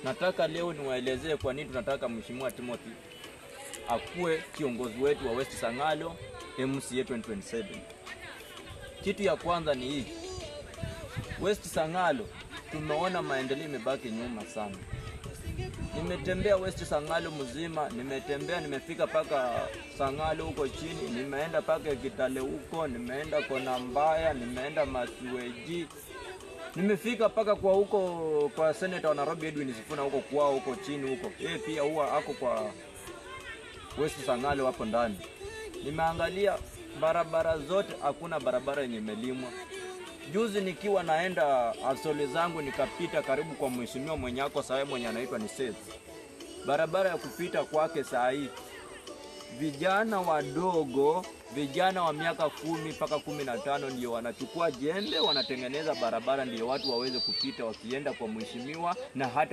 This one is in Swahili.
Nataka leo niwaelezee kwa nini tunataka Mheshimiwa Timothy akuwe kiongozi wetu wa West Sang'alo MCA 2027. Kitu ya kwanza ni hii. West Sang'alo tumeona maendeleo imebaki nyuma sana. Nimetembea West Sang'alo mzima, nimefika paka Sang'alo huko chini, nimeenda paka Kitale huko, nimeenda Kona Mbaya, nimeenda Masiweji. Nimefika paka kwa huko kwa Senator wa Nairobi Edwin Sifuna huko kwao huko chini huko. Yeye pia huwa ako kwa West Sang'alo hapo ndani. Nimeangalia barabara zote, hakuna barabara yenye imelimwa. Juzi nikiwa naenda asole zangu nikapita karibu kwa mheshimiwa mwenye ako saa mwenye anaitwa ni Seth. Barabara ya kupita kwake saa hii vijana wadogo, vijana wa miaka 10 mpaka 15 ndio wanachukua jembe wanatengeneza barabara ndio watu waweze kupita wakienda kwa mheshimiwa na hata